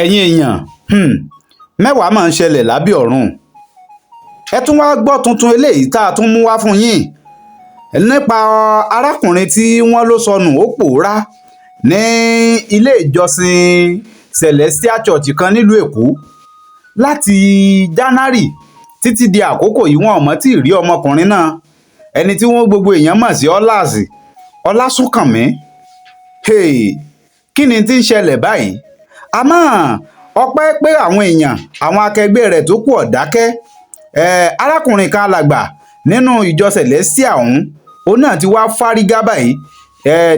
ẹ̀yin èèyàn mẹ́wàá máa ń ṣẹlẹ̀ lábẹ́ ọ̀run. Ẹ tún wá gbọ́ tuntun eléyìí tá a tún mú wá fún yín nípa arákùnrin tí wọ́n ló sọnù ó pòórá ní ilé ìjọsìn Celestial Church kan nílùú Èkó láti January títí di àkókò yìí wọn ò mọ̀ tí ì rí ọmọkùnrin náà, ẹni tí wọ́n gbogbo èèyàn mọ̀ sí Oro Sunkanmi. Kí ni tí ń ṣẹlẹ̀ báyìí? Àmọ́ ọpẹ́ pé àwọn èèyàn àwọn akẹgbẹ́ rẹ̀ tó kù ọ̀dákẹ́. Arákùnrin kan alàgbà nínú ìjọ Celestial òun náà ti wá fárígá báyìí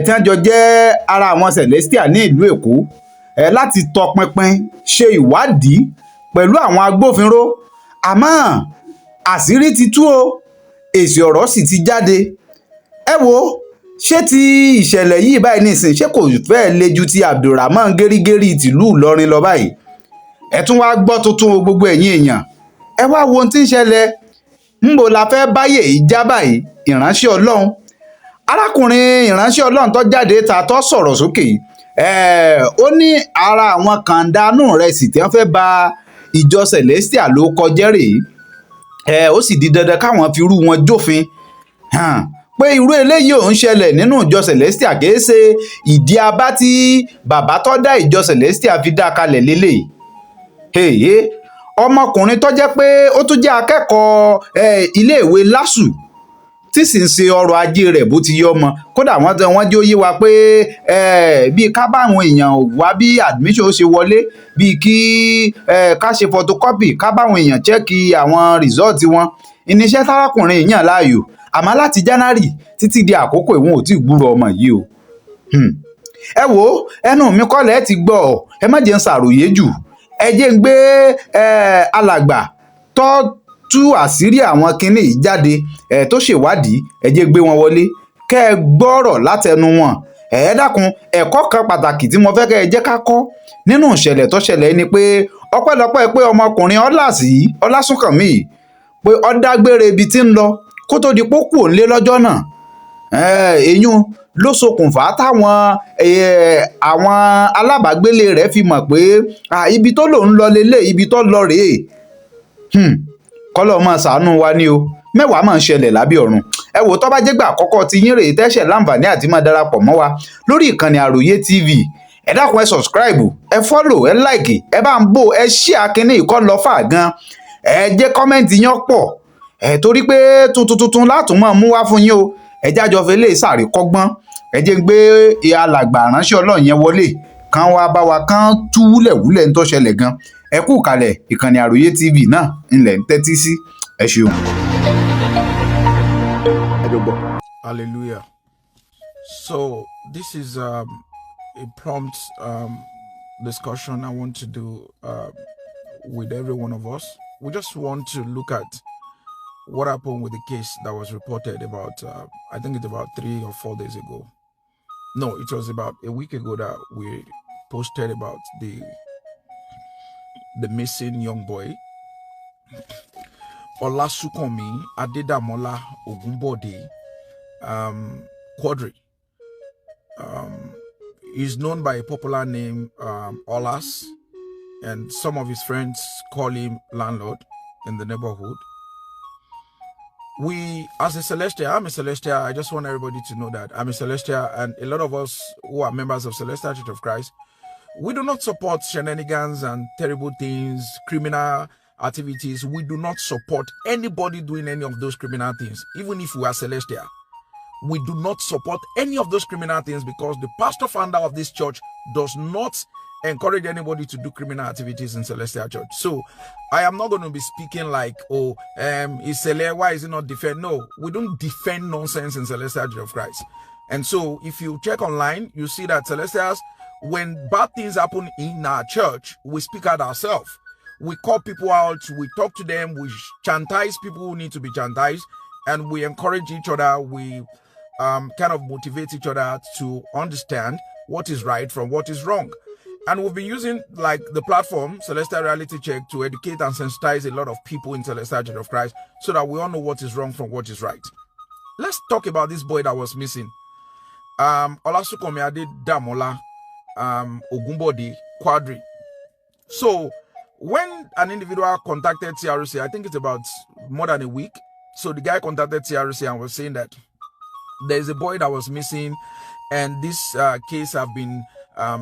tí wọ́n jọ jẹ́ ara àwọn Celestial ní ìlú Èkó láti tọpinpin ṣe ìwádìí pẹ̀lú àwọn agbófinró. Àmọ́ àṣírí ti tú o, èsì ọ̀rọ̀ sì ti jáde. Ẹ wo, ṣé ti ìṣẹ̀lẹ̀ yìí báyìí nísìn ṣé kò fẹ́ẹ̀ le ju ti Abdulramon gẹ́rígẹ́rí tìlú Ìlọrin lọ báyìí? Ẹ tún wá gbọ́ tuntun gbogbo ẹ̀yin èèyàn, ẹ wá wo ohun tí ń ṣẹlẹ̀. Ńbo la fẹ́ báyè yìí já báyìí? Ìránṣẹ́ Ọlọ́run, arákùnrin ìránṣẹ́ Ọlọ́run tó jáde ta tó sọ̀rọ̀ sókè ó ní ara àwọn kàńdánù rẹ̀ sì tí wọ́n fẹ́ ba ìjọ Celestial ló kọjẹ́ rèé. Ó sì di dandan káwọn fi irú wọn jófin. Pé irú eléyìí ò ń ṣẹlẹ̀ nínú ìjọ Celestial, kìí ṣe ìdí abá tí bàbá tó dá ìjọ Celestial fi dá kalẹ̀ lélẹ̀. Ọmọkùnrin tó jẹ́ pé ó tún jẹ́ akẹ́kọ̀ọ́ iléèwé Lasu tí sì ń ṣe ọrọ̀ ajé rẹ̀ bó ti yọ ọmọ. Kódà wọ́n jẹ́ ó yé wa pé bíi ká báwọn èèyàn wá bí admission ó ṣe wọlé, bíi kí ká ṣe photocopy, ká báwọn èèyàn chẹ́ẹ̀kì àwọn result wọn. Iníṣẹ́ tárákùnrin yàn láàyò. Àmọ́ láti January títí di àkókò ìwọ̀n ò tí ì gbúrò ọmọ yìí o. Ẹ wo, ẹnu mi kọ́lẹ̀ ti gbọ́ ọ, ẹ má jẹ́ ń ṣàròyé jù. Ẹ jẹ́ ń gbé alàgbà tó tú àṣírí àwọn kinní yìí jáde tó ṣèwádìí, ẹ jẹ́ gbé wọn wọlé kẹ́ ẹ gbọ́rọ̀ látẹnu wọn. Ẹ dákun, ẹ̀kọ́ kan pàtàkì tí mo fẹ́ kẹ́ ẹ jẹ́ ká kọ́ nínú ìṣẹ̀lẹ̀ tó ṣẹlẹ̀ ni pé ọpẹ́lọpẹ́ pé ọmọkùnrin Oro Sunkanmi pé ó dágbére ibi tí ń lọ kó tó di pókù òǹlé lọ́jọ́ náà. Èyún ló ṣokùnfà táwọn àwọn alábàágbélé rẹ̀ fi mọ̀ pé ibi tó lòun lọ lélẹ̀, ibi tó lọ rèé. Kọ́lọ́ máa ṣàánú wa ni o, mẹ́wàá máa ń ṣẹlẹ̀ lábẹ́ ọ̀run. Ẹ wò, tó bá jẹ́ gbà àkọ́kọ́ tí yín rèé tẹ́ṣẹ̀ láǹfààní àti máa darapọ̀ mọ́ wa lórí ìkànnì Àròyé TV, ẹ dákun ẹ subscribe, ẹ follow, ẹ like, ẹ bá ń bò, ẹ share kíní ìkọ́ lọ fà gan. Ẹ jẹ́ kọ́mẹ́ǹtì yín pọ̀ torí pé tuntun látún máa mú wá fún yín o. Ẹ jájọ fẹ́ lè sáré kọ́gbọ́n. Ẹ jẹ́ ń gbé alàgbà ránṣẹ́ Ọlọ́run yẹn wọlé kán wá bá wa kán tú wúlẹ̀wúlẹ̀ ń tó ṣẹlẹ̀ gan. Ẹ kú kalẹ̀, ìkànnì Àròyé TV náà ńlẹ̀ ń tẹ́tí sí. Ẹ ṣeun. Hallelujah. So this is a prompt discussion I want to do with every one of us. We just want to look at what happened with the case that was reported about, I think it's about 3 or 4 days ago. No, it was about a week ago that we posted about the missing young boy, Oro Sunkanmi Adédàmọ́lá Ògúnbọ̀dé Quadri. He's known by a popular name, Olas, and some of his friends call him Landlord in the neighborhood. We, as a Celestial, I'm a Celestial. I just want everybody to know that I'm a Celestial, and a lot of us who are members of Celestial Church of Christ, we do not support shenanigans and terrible things, criminal activities. We do not support anybody doing any of those criminal things, even if we are Celestial. We do not support any of those criminal things because the pastor founder of this church does not encourage anybody to do criminal activities in Celestial Church. So I am not going to be speaking like, is Celestial, why is it not defend? No, we don't defend nonsense in Celestial Church of Christ. And so if you check online, you see that Celestials, when bad things happen in our church, we speak out ourselves. We call people out, we talk to them, we chastise people who need to be chastised, and we encourage each other. We kind of motivate each other to understand what is right from what is wrong. And we've been using like the platform Celestial Reality Check to educate and sensitize a lot of people in Celestial Church of Christ so that we all know what is wrong from what is right. Let's talk about this boy that was missing. Oro Sunkanmi Adédàmọ́lá Ògúnbọ̀dé Quadri. So when an individual contacted TRC, I think it's about more than a week. So the guy contacted TRC and was saying that there's a boy that was missing, and this case have been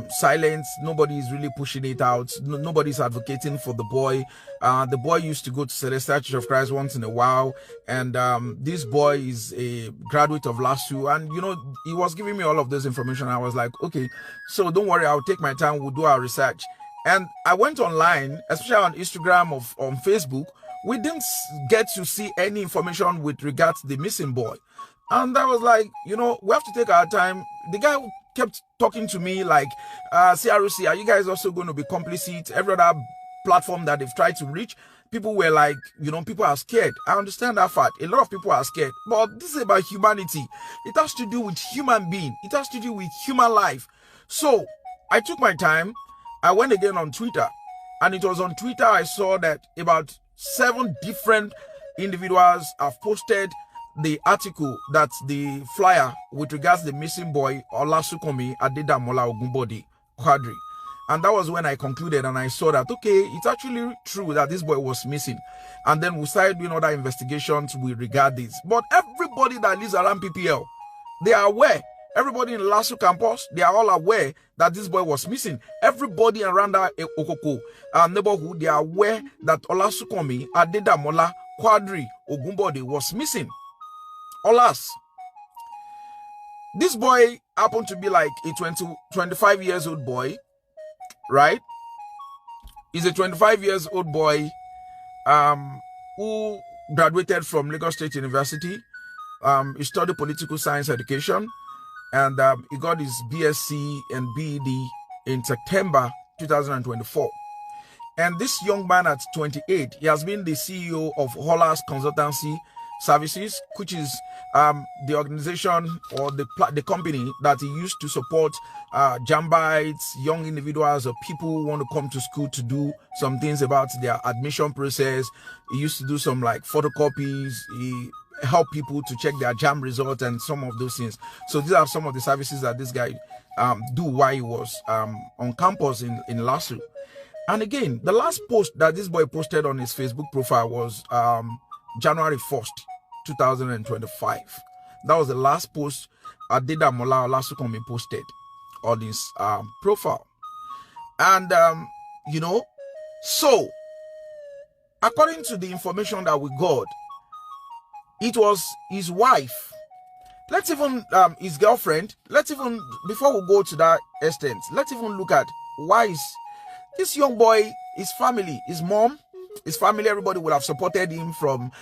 silent. Nobody is really pushing it out. Nobody's advocating for the boy. The boy used to go to Celestial Church of Christ once in a while, and this boy is a graduate of Lasu, and he was giving me all of this information. I was like, okay, so don't worry, I'll take my time, we'll do our research. And I went online, especially on Instagram, on Facebook. We didn't get to see any information with regards to the missing boy. And I was like, we have to take our time. The guy kept talking to me like, CRC, are you guys also going to be complicit? Every other platform that they've tried to reach, people were like, people are scared. I understand that fact. A lot of people are scared. But this is about humanity. It has to do with human being. It has to do with human life. So I took my time. I went again on Twitter. And it was on Twitter I saw that about 7 different individuals have posted the article, that's the flyer with regards to the missing boy, Oro Sunkanmi Adedamola Ogunbode Quadri. And that was when I concluded and I saw that, okay, it's actually true that this boy was missing. And then we started doing other investigations with regard this. But everybody that lives around PPL, they are aware. Everybody in Lasu campus, they are all aware that this boy was missing. Everybody around that Okoko neighborhood, they are aware that Oro Sunkanmi Adedamola Quadri Ogunbode was missing. Alas, this boy happened to be like a 25 years old boy, right? He's a 25 years old boy who graduated from Lagos State University. He studied political science education, and he got his BSc and BEd in September 2024. And this young man at 28, he has been the CEO of Hollas Consultancy Services, which is the organization or the company that he used to support jambites, young individuals, or people who want to come to school to do some things about their admission process. He used to do some like photocopies. He helped people to check their jam results and some of those things. So these are some of the services that this guy do while he was on campus in Lasu. And again, the last post that this boy posted on his Facebook profile was January 1st, 2025. That was the last post Adedamola Oro Sunkanmi posted on his profile. And, so, according to the information that we got, it was his wife. Let's even, his girlfriend, before we go to that extent, let's even look at why is this young boy, his family, his mom, his family, everybody would have supported him from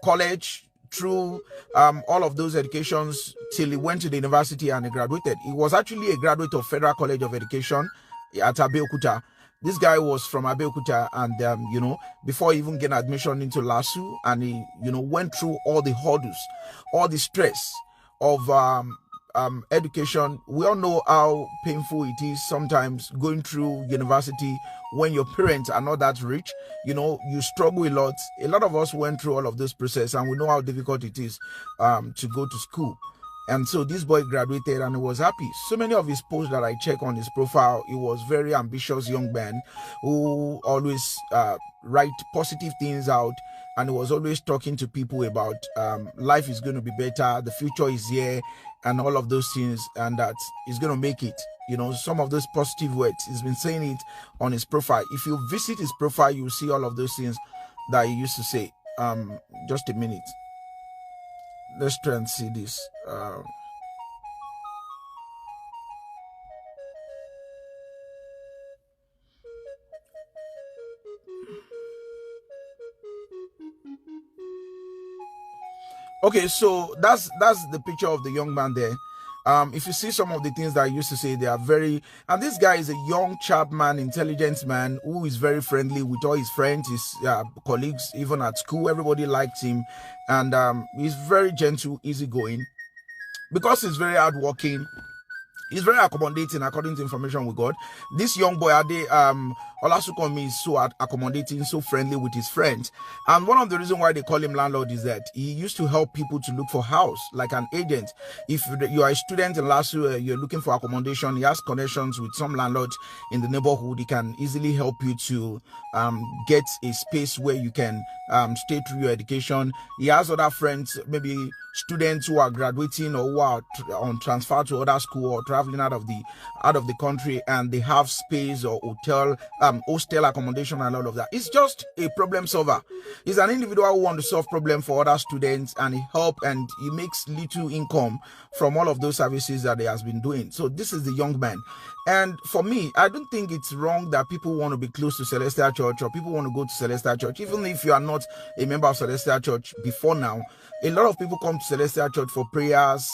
college through all of those educations till he went to the university and he graduated. He was actually a graduate of Federal College of Education at Abeokuta. This guy was from Abeokuta, and before he even getting admission into Lasu, and he went through all the hurdles, all the stress of education. We all know how painful it is sometimes going through university when your parents are not that rich. You struggle a lot. A lot of us went through all of this process, and we know how difficult it is to go to school. And so this boy graduated and he was happy. So many of his posts that I check on his profile, he was very ambitious young man who always write positive things out, and he was always talking to people about life is going to be better, the future is here, and all of those things, and that he's going to make it. Some of those positive words, he's been saying it on his profile. If you visit his profile, you'll see all of those things that he used to say. Just a minute. Let's try and see this. Okay, so that's the picture of the young man there. If you see some of the things that I used to say, they are very, and this guy is a young, sharp man, intelligent man who is very friendly with all his friends, his colleagues, even at school. Everybody likes him, and he's very gentle, easygoing. Because he's very hardworking, he's very accommodating, according to information we got. This young boy, Oro Sunkanmi is so accommodating, so friendly with his friends. And one of the reasons why they call him landlord is that he used to help people to look for house, like an agent. If you are a student in Lasu, you're looking for accommodation, he has connections with some landlords in the neighborhood. He can easily help you to get a space where you can stay through your education. He has other friends, maybe students who are graduating or who are on transfer to other school or traveling out of the country, and they have space or hostel accommodation and all of that. It's just a problem solver. He's an individual who wants to solve problem for other students, and he makes little income from all of those services that he has been doing. So this is the young man. And for me, I don't think it's wrong that people want to be close to Celestial Church, or people want to go to Celestial Church, even if you are not a member of Celestial Church before now. A lot of people come to Celestial Church for prayers.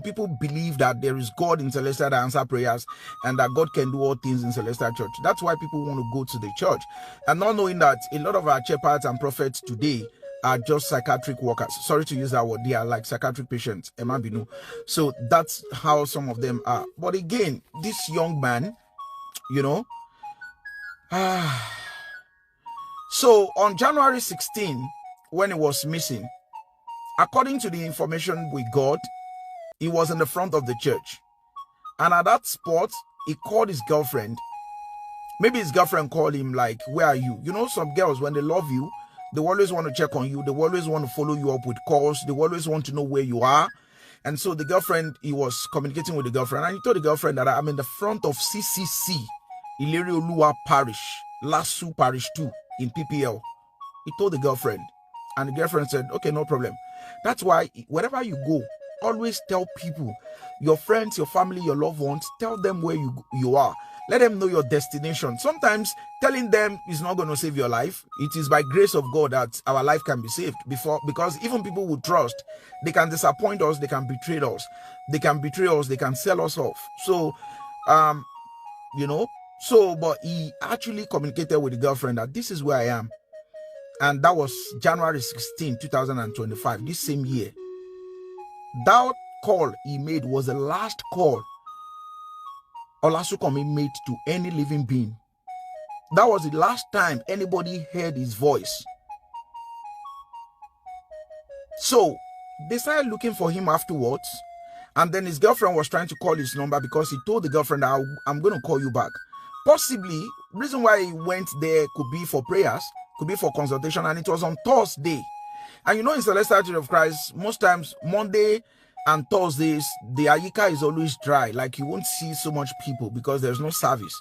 People believe that there is God in Celestial that answer prayers, and that God can do all things in Celestial Church. That's why people want to go to the church, and not knowing that a lot of our shepherds and prophets today are just psychiatric workers. Sorry to use that word. They are like psychiatric patients. So that's how some of them are. But again, this young man, so on January 16, when he was missing, according to the information we got, he was in the front of the church. And at that spot, he called his girlfriend. Maybe his girlfriend called him like, where are you? Some girls, when they love you, they always want to check on you. They always want to follow you up with calls. They always want to know where you are. And so the girlfriend, he was communicating with the girlfriend. And he told the girlfriend that I'm in the front of CCC, ILORINLO Parish, Lasu Parish 2 in PPL. He told the girlfriend. And the girlfriend said, okay, no problem. That's why wherever you go, always tell people, your friends, your family, your loved ones, tell them where you are. Let them know your destination. Sometimes telling them is not going to save your life. It is by grace of God that our life can be saved. Because even people who trust, they can disappoint us, they can betray us. They can betray us, they can sell us off. So, but he actually communicated with the girlfriend that this is where I am. And that was January 16, 2025, this same year. That call he made was the last call Oro Sunkanmi made to any living being. That was the last time anybody heard his voice. So they started looking for him afterwards, and then his girlfriend was trying to call his number because he told the girlfriend that I'm going to call you back. Possibly, reason why he went there could be for prayers, could be for consultation, and it was on Thursday. And in Celestial Church of Christ, most times Monday and Thursdays, the Ayika is always dry. Like you won't see so much people because there's no service.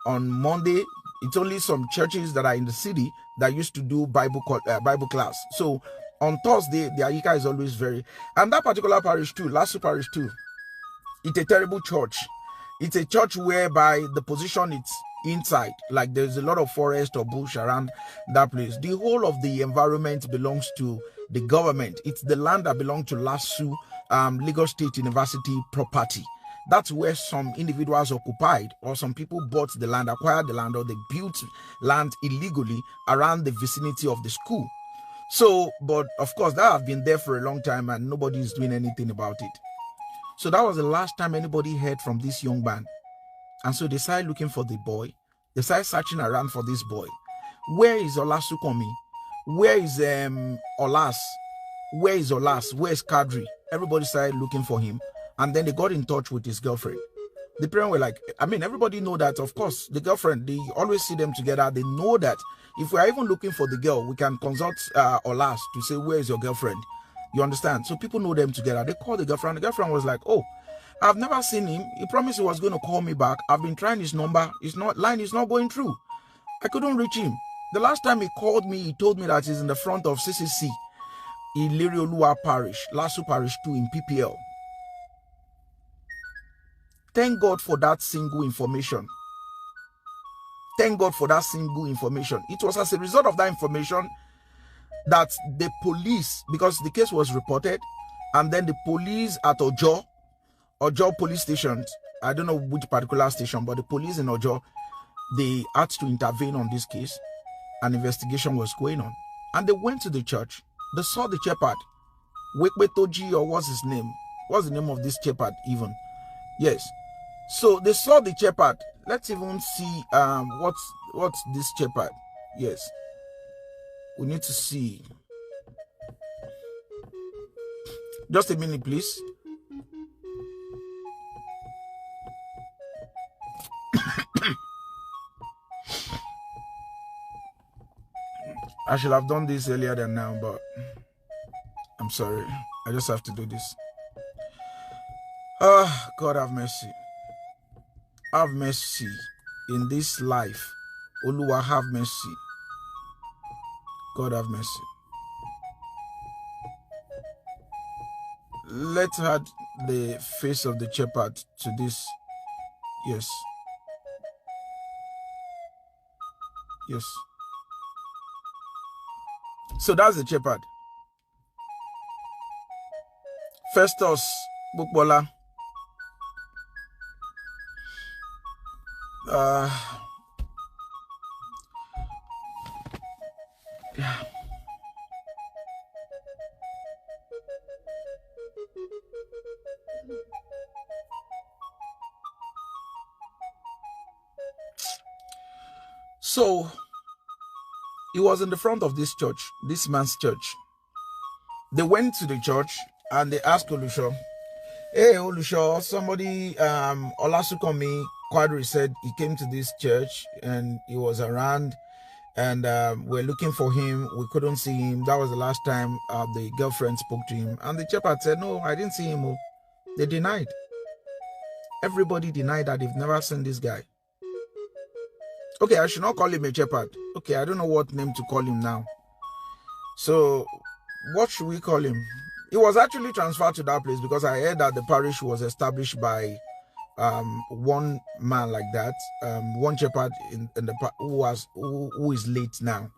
On Monday, it's only some churches that are in the city that used to do Bible class. So on Thursday, the Ayika is always and that particular parish too, Lasu Parish too, it's a terrible church. It's a church whereby the position it's inside, like there's a lot of forest or bush around that place. The whole of the environment belongs to the government. It's the land that belongs to Lasu Lagos State University property. That's where some individuals occupied, or some people bought the land, acquired the land, or they built land illegally around the vicinity of the school. So, but of course, that have been there for a long time and nobody is doing anything about it. So that was the last time anybody heard from this young man. And so they started looking for the boy. They started searching around for this boy. Where is Oro Sunkanmi? Where is Olas? Where is Olas? Where is Kadri? Everybody started looking for him. And then they got in touch with his girlfriend. The parents were like, everybody know that, of course, the girlfriend, they always see them together. They know that if we are even looking for the girl, we can consult Olas to say, where is your girlfriend? You understand? So people know them together. They called the girlfriend. The girlfriend was like, oh, I've never seen him. He promised he was going to call me back. I've been trying his number. Line is not going through. I couldn't reach him. The last time he called me, he told me that he's in the front of CCC, ILORINLO Parish, Lasu Parish 2 in PPL. Thank God for that single information. Thank God for that single information. It was as a result of that information that the police, because the case was reported, and then the police at Ojo police station, I don't know which particular station, but the police in Ojo, they had to intervene on this case. An investigation was going on. And they went to the church. They saw the shepherd. Wekwetoji, or what's his name? What's the name of this shepherd even? Yes. So they saw the shepherd. let's even see what's this shepherd. Yes, we need to see. Just a minute, please. I should have done this earlier than now, but I'm sorry. I just have to do this. Ah, God have mercy. Have mercy in this life. Oluwa, have mercy. God have mercy. Let's add the face of the shepherd to this. Yes. Yes. So that's the shepherd. Festus Bukbola. Yeah. So he was in the front of this church, this man's church. They went to the church and they asked Oluso, "Hey Oluso, somebody Oro Sunkanmi Quadri said he came to this church and he was around and we're looking for him. We couldn't see him. That was the last time the girlfriend spoke to him." And the shepherd said, "No, I didn't see him." They denied. Everybody denied that they've never seen this guy. Okay, I should not call him a shepherd. Okay, I don't know what name to call him now. So, what should we call him? He was actually transferred to that place because I heard that the parish was established by one man like that, one shepherd in the who is late now.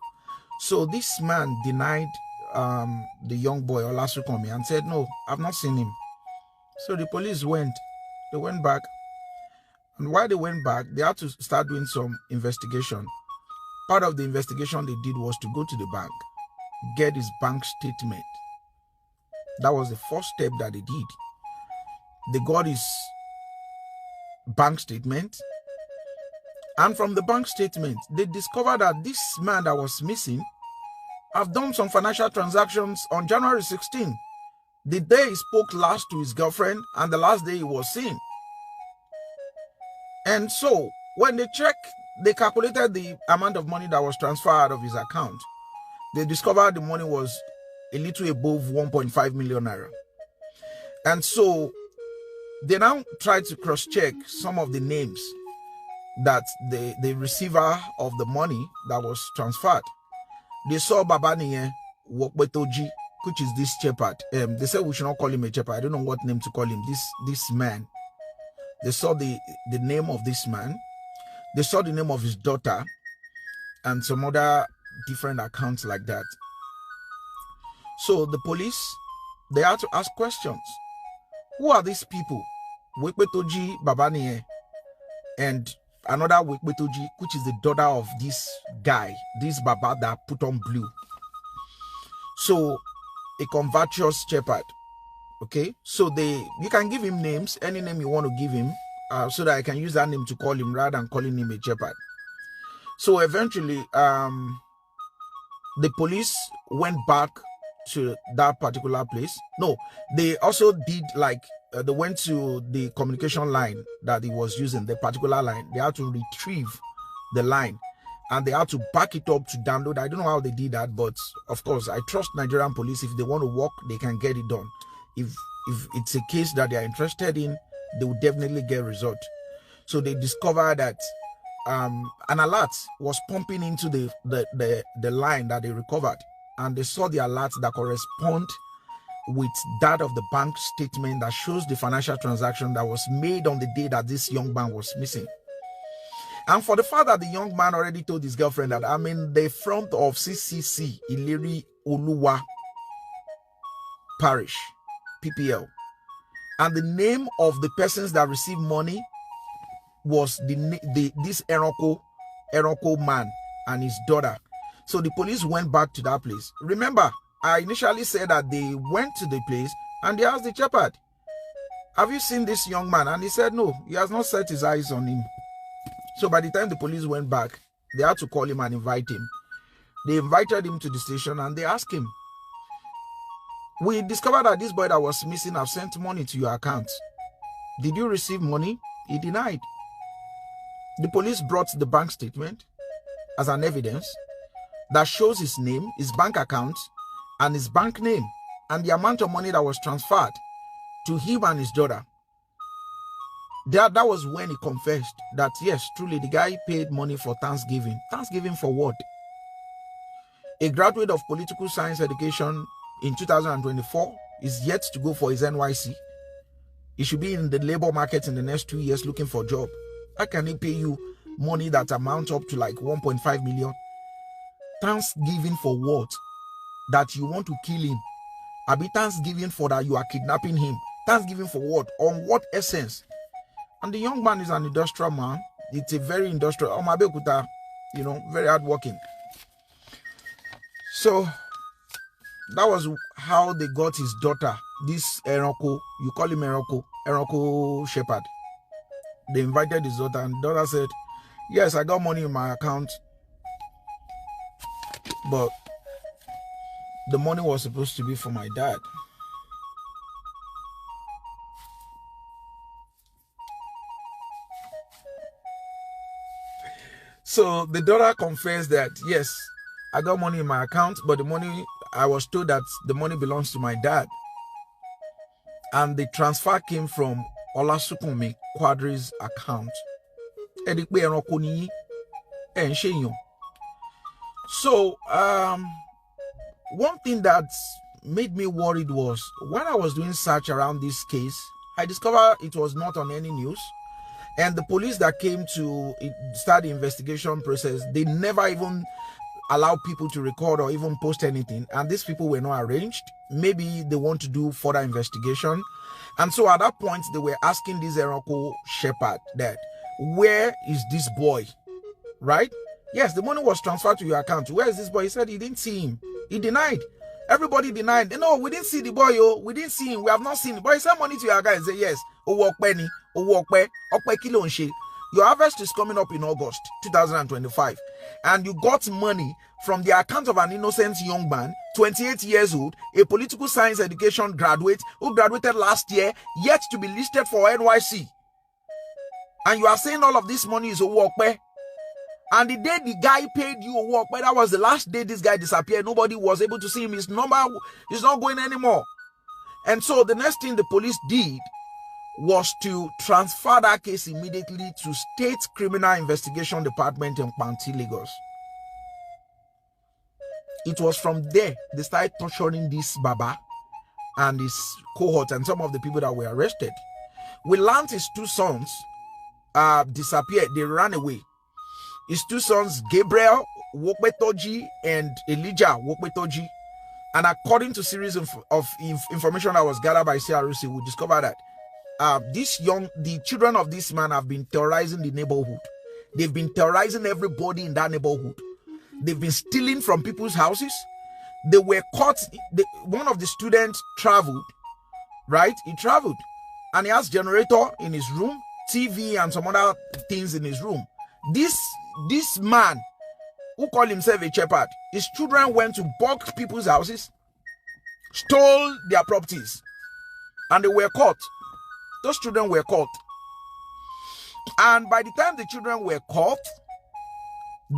So this man denied the young boy Oro Sunkanmi and said, "No, I've not seen him." So the police went. They went back. And while they went back, they had to start doing some investigation. Part of the investigation they did was to go to the bank, get his bank statement. That was the first step that they did. They got his bank statement. And from the bank statement, they discovered that this man that was missing have done some financial transactions on January 16, the day he spoke last to his girlfriend and the last day he was seen. And so, when they checked, they calculated the amount of money that was transferred out of his account. They discovered the money was a little above 1.5 million naira. And so, they now tried to cross-check some of the names that the receiver of the money that was transferred. They saw Babaniye Wokwetoji, which is this shepherd. They said we should not call him a shepherd. I don't know what name to call him. This man. They saw the name of this man. They saw the name of his daughter and some other different accounts like that. So the police, they had to ask questions. Who are these people? Wokwetoji Babaniye and another Wokwetoji, which is the daughter of this guy, this Baba that put on blue. So a convertuous shepherd. Okay, so you can give him names, any name you want to give him, so that I can use that name to call him rather than calling him a shepherd. So eventually, the police went back to that particular place. No, they also did they went to the communication line that he was using, the particular line. They had to retrieve the line and they had to back it up to download. I don't know how they did that, but of course, I trust Nigerian police. If they want to work, they can get it done. If it's a case that they are interested in, they will definitely get a result. So they discovered that an alert was pumping into the line that they recovered, and they saw the alerts that correspond with that of the bank statement that shows the financial transaction that was made on the day that this young man was missing. And for the fact that the young man already told his girlfriend that I'm in the front of CCC Ileri Oluwa Parish, PPL, and the name of the persons that received money was this Eroko man and his daughter. So the police went back to that place. Remember, I initially said that they went to the place and they asked the shepherd, "Have you seen this young man?" And he said no, he has not set his eyes on him. So by the time the police went back, they had to call him and invite him. They invited him to the station and they asked him, we discovered that this boy that was missing have sent money to your account. Did you receive money? He denied. The police brought the bank statement as an evidence that shows his name, his bank account, and his bank name, and the amount of money that was transferred to him and his daughter. That was when he confessed that, yes, truly, the guy paid money for Thanksgiving. Thanksgiving for what? A graduate of political science education in 2024 is yet to go for his NYC. He should be in the labor market in the next 2 years looking for a job. How can he pay you money that amounts up to like 1.5 million? Thanksgiving for what? That you want to kill him? Abi Thanksgiving for that you are kidnapping him? Thanksgiving for what? On what essence? And the young man is an industrial man. It's a very industrial, very hardworking. So that was how they got his daughter, this Eronko, you call him Eronko Shepherd. They invited his daughter, and the daughter said, yes, I got money in my account, but the money was supposed to be for my dad. So the daughter confessed that, yes, I got money in my account, but the money, I was told that the money belongs to my dad. And the transfer came from Lasu Eyi Quadri's account. So, one thing that made me worried was when I was doing search around this case, I discovered it was not on any news. And the police that came to start the investigation process, they never even allow people to record or even post anything. And these people were not arranged. Maybe they want to do further investigation. And so at that point, they were asking this Eronko Shepherd that, where is this boy? Right? Yes, the money was transferred to your account. Where is this boy? He said he didn't see him. He denied. Everybody denied. No, we didn't see the boy, yo. We didn't see him. We have not seen him. But he sent money to your account and said, yes. Your harvest is coming up in August 2025. And you got money from the account of an innocent young man, 28 years old, a political science education graduate who graduated last year, yet to be listed for NYC. And you are saying all of this money is Owokpe. And the day the guy paid you Owokpe, that was the last day this guy disappeared. Nobody was able to see him. His number is not going anymore. And so the next thing the police did was to transfer that case immediately to State Criminal Investigation Department in Panti, Lagos. It was from there they started torturing this Baba and his cohort and some of the people that were arrested. We learned his two sons disappeared. They ran away. His two sons, Gabriel Wokpetoji and Elijah Wokpetoji. And according to series of information that was gathered by CRC, we discovered that the children of this man have been terrorizing the neighborhood. They've been terrorizing everybody in that neighborhood. They've been stealing from people's houses. They were caught. One of the students traveled, right? He traveled and he has generator in his room, TV and some other things in his room. This man who called himself a shepherd, his children went to bug people's houses, stole their properties, and they were caught. Those children were caught. And by the time the children were caught,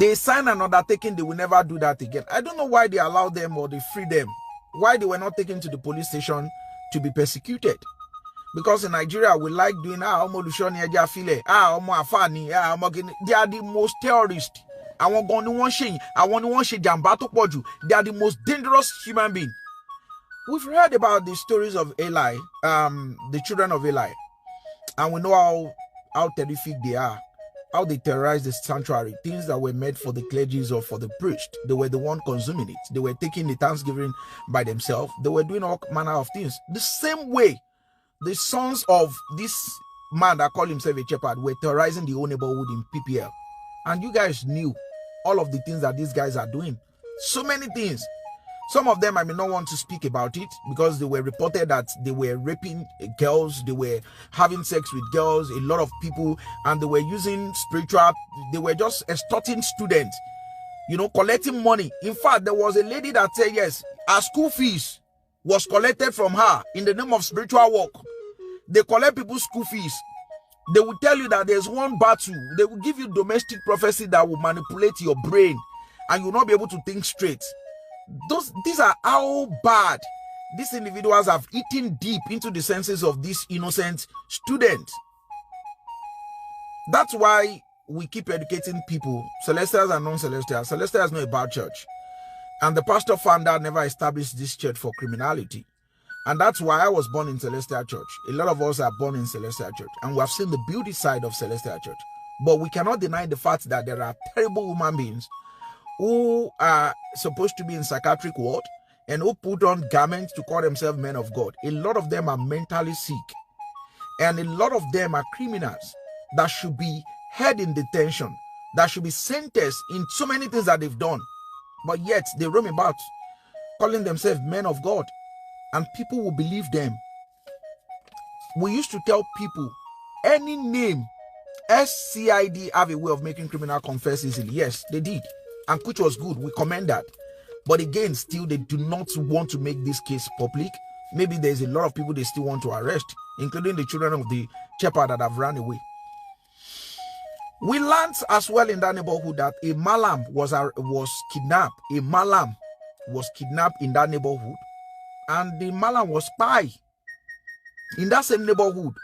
they signed an undertaking they will never do that again. I don't know why they allowed them or they freed them. Why they were not taken to the police station to be persecuted. Because in Nigeria, we like doing, they are the most terrorist. They are the most dangerous human being. We've heard about the stories of Eli, the children of Eli, and we know how terrific they are, how they terrorize the sanctuary, things that were made for the clergies or for the priest. They were the one consuming it. They were taking the Thanksgiving by themselves. They were doing all manner of things. The same way the sons of this man that called himself a shepherd were terrorizing the whole neighborhood in PPL. And you guys knew all of the things that these guys are doing. So many things. Some of them I may not want to speak about it because they were reported that they were raping girls, they were having sex with girls, a lot of people, and they were using spiritual, they were just extorting students, collecting money. In fact, there was a lady that said yes, her school fees was collected from her in the name of spiritual work. They collect people's school fees. They will tell you that there's one battle. They will give you domestic prophecy that will manipulate your brain and you'll not be able to think straight. These are how bad these individuals have eaten deep into the senses of these innocent students. That's why we keep educating people, celestials and non-celestials. Celestials know about church. And the pastor founder never established this church for criminality. And that's why I was born in Celestial Church. A lot of us are born in Celestial Church. And we have seen the beauty side of Celestial Church. But we cannot deny the fact that there are terrible human beings who are supposed to be in psychiatric ward and who put on garments to call themselves men of God. A lot of them are mentally sick. And a lot of them are criminals that should be held in detention, that should be sentenced in so many things that they've done. But yet they roam about calling themselves men of God. And people will believe them. We used to tell people, any name, SCID have a way of making criminal confess easily. Yes, they did. And which was good. We commend that. But again, still, they do not want to make this case public. Maybe there's a lot of people they still want to arrest, including the children of the shepherd that have run away. We learned as well in that neighborhood that a malam was kidnapped. A malam was kidnapped in that neighborhood. And the malam was spy in that same neighborhood.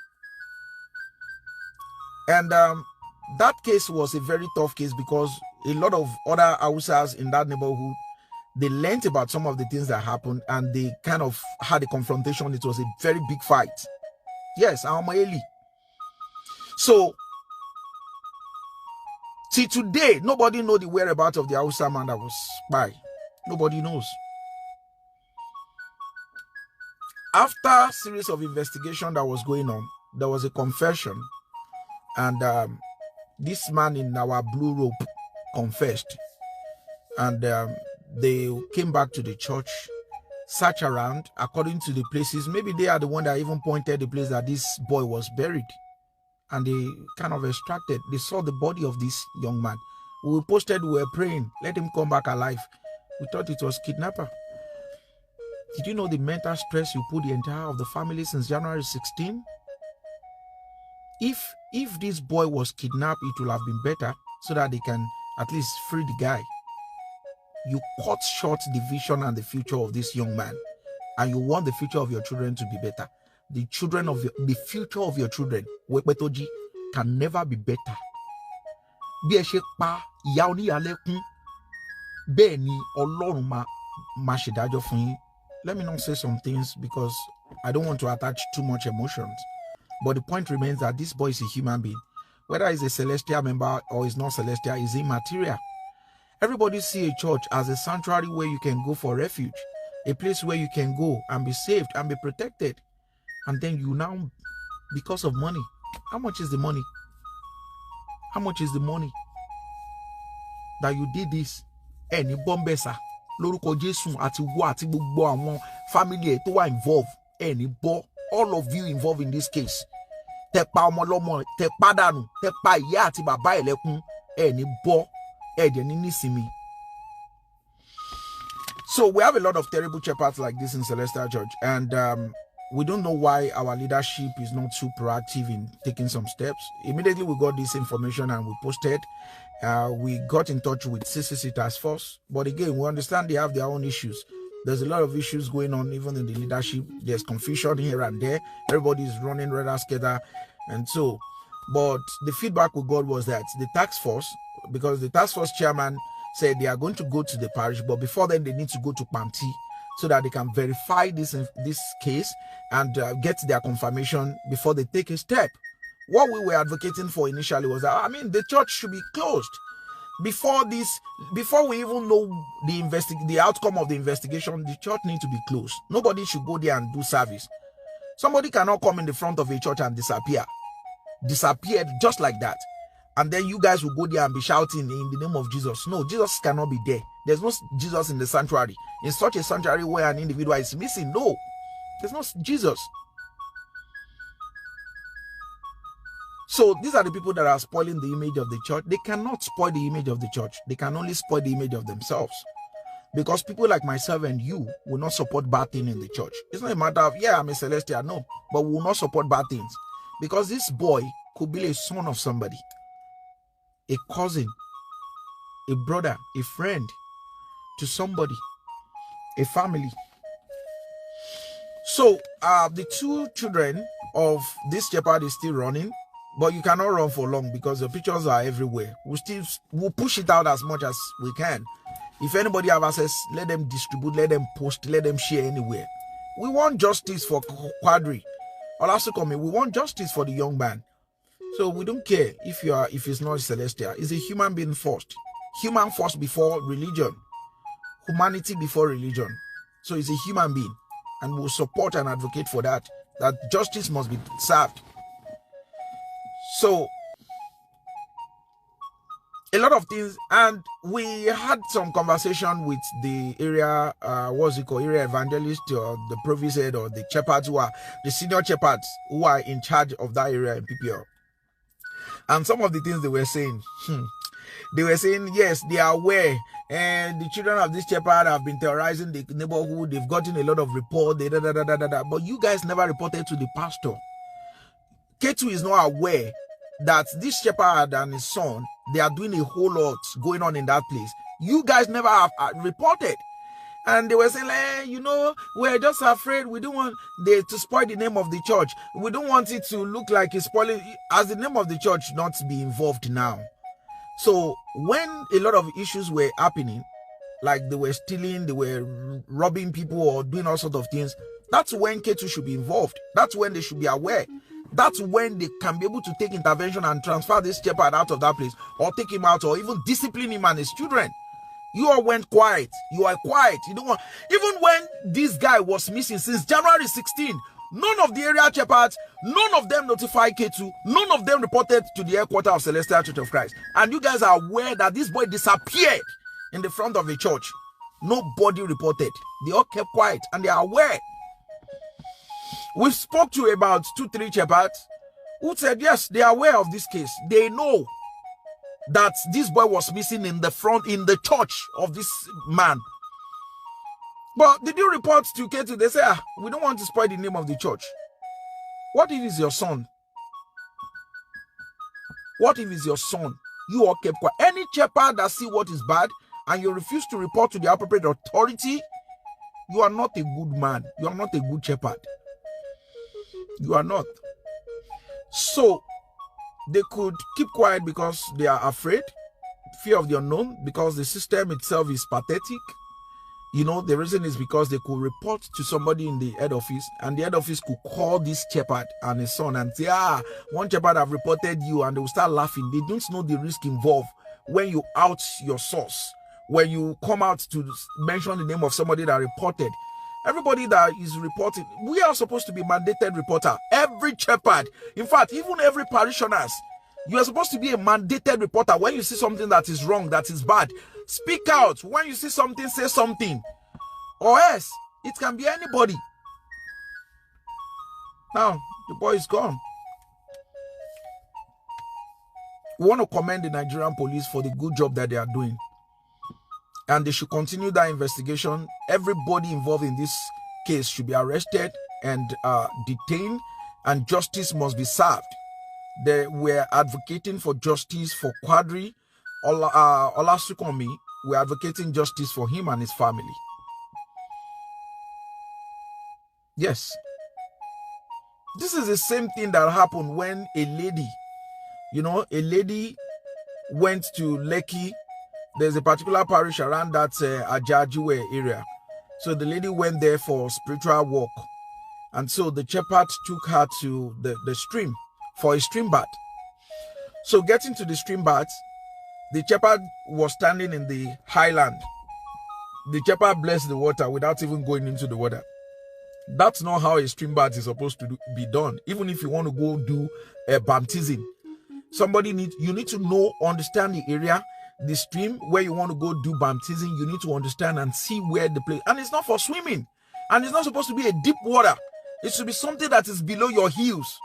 And that case was a very tough case because a lot of other Hausas in that neighborhood, they learned about some of the things that happened and they kind of had a confrontation. It was a very big fight. Yes, Amaeli. So, see, today, nobody knows the whereabouts of the Hausa man that was spy. Nobody knows. After a series of investigation that was going on, there was a confession, and this man in our blue robe confessed, and they came back to the church, searched around according to the places. Maybe they are the one that even pointed the place that this boy was buried, and they kind of extracted. They saw the body of this young man. We posted, we were praying, let him come back alive. We thought it was kidnapper. Did you know the mental stress you put the entire of the family since January 16? If this boy was kidnapped, it would have been better so that they can at least free the guy. You cut short the vision and the future of this young man, and you want the future of your children to be better. The future of your children, Wepetoji, can never be better. Bí ẹ ṣe pa ìyá oníyàlẹ́kún, bẹ́ẹ̀ ni Ọlọ́run máa ṣèdájọ́ fún yín. Let me not say some things because I don't want to attach too much emotions. But the point remains that this boy is a human being. Whether he's a celestial member or he's not celestial, is immaterial. Everybody see a church as a sanctuary where you can go for refuge, a place where you can go and be saved and be protected. And then you now, because of money, how much is the money? How much is the money that you did this? Any bombesa. Lórúkọ Jésù àti wá àti gbogbo àwọn family tó wà involved ẹni bọ́, all of you involved in this case. Tẹ́ pa ọmọ lọ́mọ, tẹ́ pa dànù, tẹ́ pa ìyá àti bàbá ẹ̀ lẹ́kún ẹni bọ́, ẹ̀dẹ̀ ní nísìmí. So we have a lot of terrible shepherds like this in Celestial Church, and we don't know why our leadership is not too proactive in taking some steps. Immediately we got this information and we posted. We got in touch with CCC Task Force, but again, we understand they have their own issues. There's a lot of issues going on even in the leadership. There's confusion here and there. Everybody's running rather scatter, and so. But the feedback we got was that the task force, because the task force chairman said they are going to go to the parish, but before then they need to go to Pamti so that they can verify this case and get their confirmation before they take a step. What we were advocating for initially was that, the church should be closed before we even know the outcome of the investigation. The church needs to be closed. Nobody should go there and do service. Somebody cannot come in the front of a church and disappeared just like that. And then you guys will go there and be shouting in the name of Jesus. No, Jesus cannot be there. There's no Jesus in the sanctuary. In such a sanctuary where an individual is missing, no, there's no Jesus. So these are the people that are spoiling the image of the church. They cannot spoil the image of the church. They can only spoil the image of themselves. Because people like myself and you will not support bad things in the church. It's not a matter of, yeah, I'm a celestial, no. But we will not support bad things. Because this boy could be a son of somebody, a cousin, a brother, a friend to somebody, a family. So the two children of this shepherd is still running, but you cannot run for long because the pictures are everywhere. We'll push it out as much as we can. If anybody have access, let them distribute, let them post, let them share anywhere. We want justice for Quadri. Oro Sunkanmi, we want justice for the young man. So we don't care if it's not celestial. It's a human being first. Human first before religion. Humanity before religion. So it's a human being. And we'll support and advocate for that. That justice must be served. So a lot of things, and we had some conversation with the area, area evangelist or the province head or the shepherds who are the senior shepherds who are in charge of that area in PPL. And some of the things they were saying, yes, they are aware, and the children of this shepherd have been terrorizing the neighborhood. They've gotten a lot of report, but you guys never reported to the pastor. K2 is not aware that this shepherd and his son, they are doing a whole lot going on in that place. You guys never have reported. And they were saying, we're just afraid. We don't want to spoil the name of the church. We don't want it to look like it's spoiling, as the name of the church not be involved now. So when a lot of issues were happening, like they were stealing, they were robbing people or doing all sorts of things, that's when K2 should be involved. That's when they should be aware. That's when they can be able to take intervention and transfer this shepherd out of that place, or take him out, or even discipline him and his children. You all went quiet. You are quiet. You don't want. Even when this guy was missing since January 16, none of the area shepherds, none of them notified K2, none of them reported to the headquarters of Celestial Church of Christ. And you guys are aware that this boy disappeared in the front of the church. Nobody reported. They all kept quiet and they are aware. We spoke to about 2-3 shepherds who said, yes, they are aware of this case. They know that this boy was missing in the front, in the church of this man. But did you report to K2? They say, we don't want to spoil the name of the church. What if it's your son? What if it's your son? You all kept quiet. Any shepherd that see what is bad and you refuse to report to the appropriate authority, you are not a good man. You are not a good shepherd. You are not. So they could keep quiet because they are afraid, fear of the unknown, because the system itself is pathetic. The reason is because they could report to somebody in the head office, and the head office could call this shepherd and his son and say, one shepherd have reported you, and they will start laughing. They don't know the risk involved when you out your source, when you come out to mention the name of somebody that reported. Everybody that is reporting, we are supposed to be mandated reporter. Every shepherd, in fact, even every parishioners, you are supposed to be a mandated reporter. When you see something that is wrong, that is bad, speak out. When you see something, say something. Or else, it can be anybody. Now, the boy is gone. We want to commend the Nigerian police for the good job that they are doing. And they should continue that investigation. Everybody involved in this case should be arrested and detained, and justice must be served. They were advocating for justice for Quadri. Oro Sunkanmi, we're advocating justice for him and his family. Yes. This is the same thing that happened when a lady went to Lekki. There's a particular parish around that Ajajiwe area. So the lady went there for spiritual walk. And so the shepherd took her to the stream for a stream bath. So getting to the stream bath, the shepherd was standing in the highland. The shepherd blessed the water without even going into the water. That's not how a stream bath is supposed to be done. Even if you want to go do a baptism, You need to know, understand the area, the stream where you want to go do baptism. You need to understand and see where the place, and it's not for swimming, and it's not supposed to be a deep water. It should be something that is below your heels.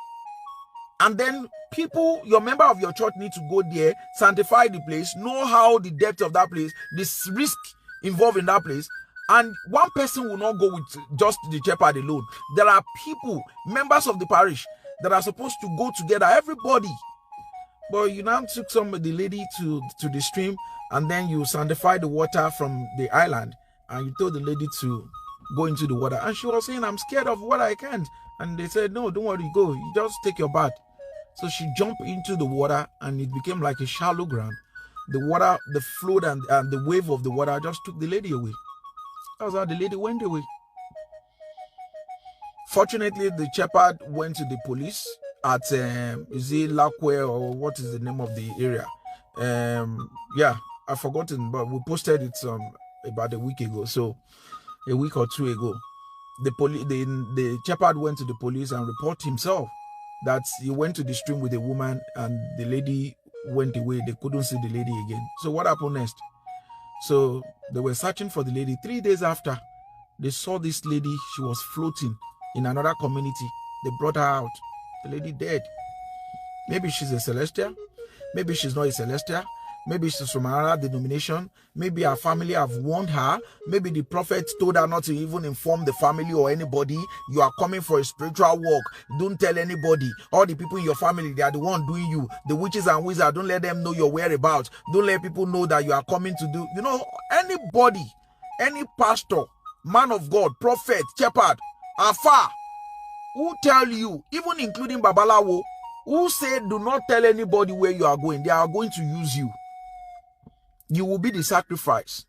And then people, your member of your church need to go there, sanctify the place, know how the depth of that place, this risk involved in that place. And one person will not go with just the shepherd alone. There are people, members of the parish, that are supposed to go together, everybody. But you now took the lady to the stream, and then you sanctify the water from the island, and you told the lady to go into the water. And she was saying, I'm scared of water, I can't. And they said, no, don't worry, go. You just take your bath. So she jumped into the water, and it became like a shallow ground. The water, the flood and the wave of the water just took the lady away. That was how the lady went away. Fortunately, the shepherd went to the police at is it Lakwe, or what is the name of the area? Yeah, I've forgotten, but we posted it about a week ago, so a week or two ago. The shepherd went to the police and reported himself that he went to the stream with a woman, and the lady went away. They couldn't see the lady again. So what happened next? So they were searching for the lady. 3 days after, they saw this lady. She was floating in another community. They brought her out. The lady dead. Maybe she's a celestial. Maybe she's not a celestial. Maybe she's from another denomination. Maybe her family have warned her. Maybe the prophet told her not to even inform the family or anybody. You are coming for a spiritual walk. Don't tell anybody. All the people in your family, they are the one doing you. The witches and wizards, don't let them know your whereabouts. Don't let people know that you are coming to do. You know, anybody, any pastor, man of God, prophet, shepherd, Alfa, who tell you, even including Babalawo, who say do not tell anybody where you are going. They are going to use you. You will be the sacrifice.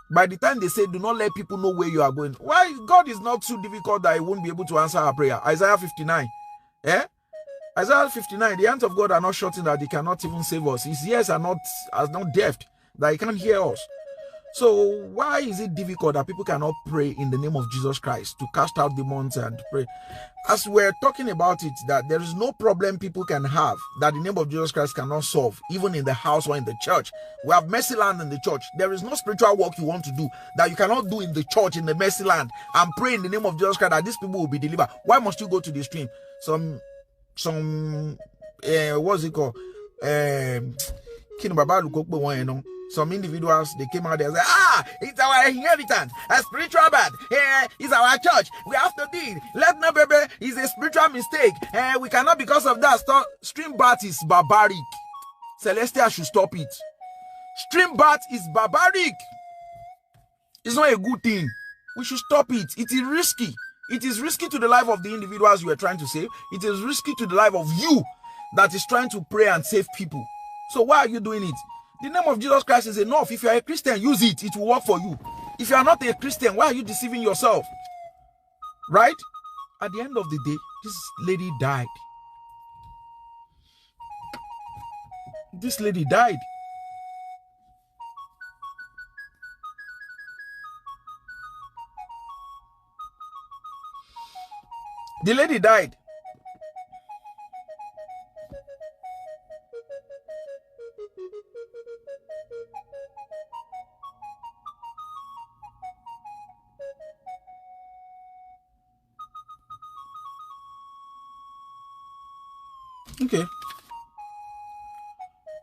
By the time they say do not let people know where you are going, why? God is not too difficult that he won't be able to answer our prayer. Isaiah 59. Isaiah 59, the hands of God are not shortened that he cannot even save us. His ears are not deaf that he can't hear us. So why is it difficult that people cannot pray in the name of Jesus Christ, to cast out demons and pray? As we're talking about it, that there is no problem people can have that the name of Jesus Christ cannot solve, even in the house or in the church. We have mercy land in the church. There is no spiritual work you want to do that you cannot do in the church, in the mercy land, and pray in the name of Jesus Christ that these people will be delivered. Why must you go to the stream? What's it called? Some individuals, they came out there and said, it's our inheritance, a spiritual bad. It's our church. We have to do it. Let no baby, it's a spiritual mistake. We cannot, because of that, stop. Stream bath is barbaric. Celestia should stop it. Stream bath is barbaric. It's not a good thing. We should stop it. It is risky. It is risky to the life of the individuals you are trying to save. It is risky to the life of you that is trying to pray and save people. So why are you doing it? The name of Jesus Christ is enough. If you are a Christian, use it. It will work for you. If you are not a Christian, why are you deceiving yourself? Right? At the end of the day, this lady died. This lady died. The lady died. Okay.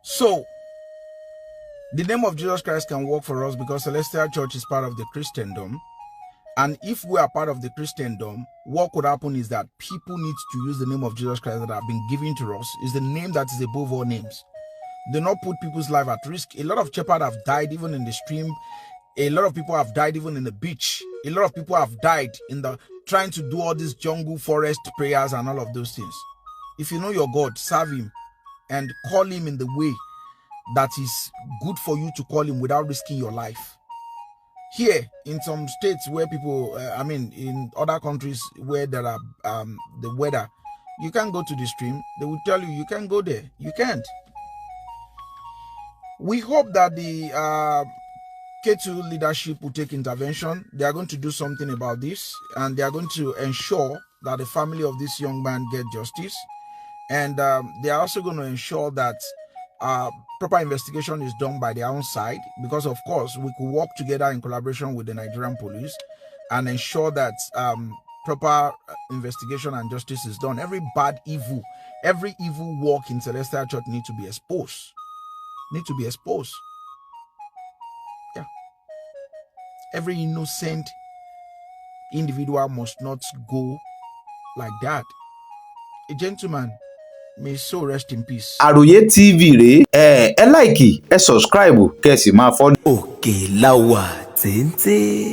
So, the name of Jesus Christ can work for us because Celestial Church is part of the Christendom. And if we are part of the Christendom, what could happen is that people need to use the name of Jesus Christ that have been given to us. Is the name that is above all names. Do not put people's life at risk. A lot of shepherds have died even in the stream. A lot of people have died even in the beach. A lot of people have died in the trying to do all these jungle forest prayers and all of those things. If you know your God, serve him and call him in the way that is good for you to call him without risking your life. Here, in some states where people, in other countries where there are the weather, you can't go to the stream. They will tell you, you can't go there. You can't. We hope that the K2 leadership will take intervention. They are going to do something about this, and they are going to ensure that the family of this young man get justice. And they are also going to ensure that proper investigation is done by their own side, because of course we could work together in collaboration with the Nigerian police and ensure that proper investigation and justice is done. Every evil work in Celestial Church need to be exposed. Yeah. Every innocent individual must not go like that. A gentleman may so rest in peace. Àròyé TV rèé, ẹ láìkì, ẹ subscribe, kẹ́ ẹ sì máa follow. Òkè la wà téńté.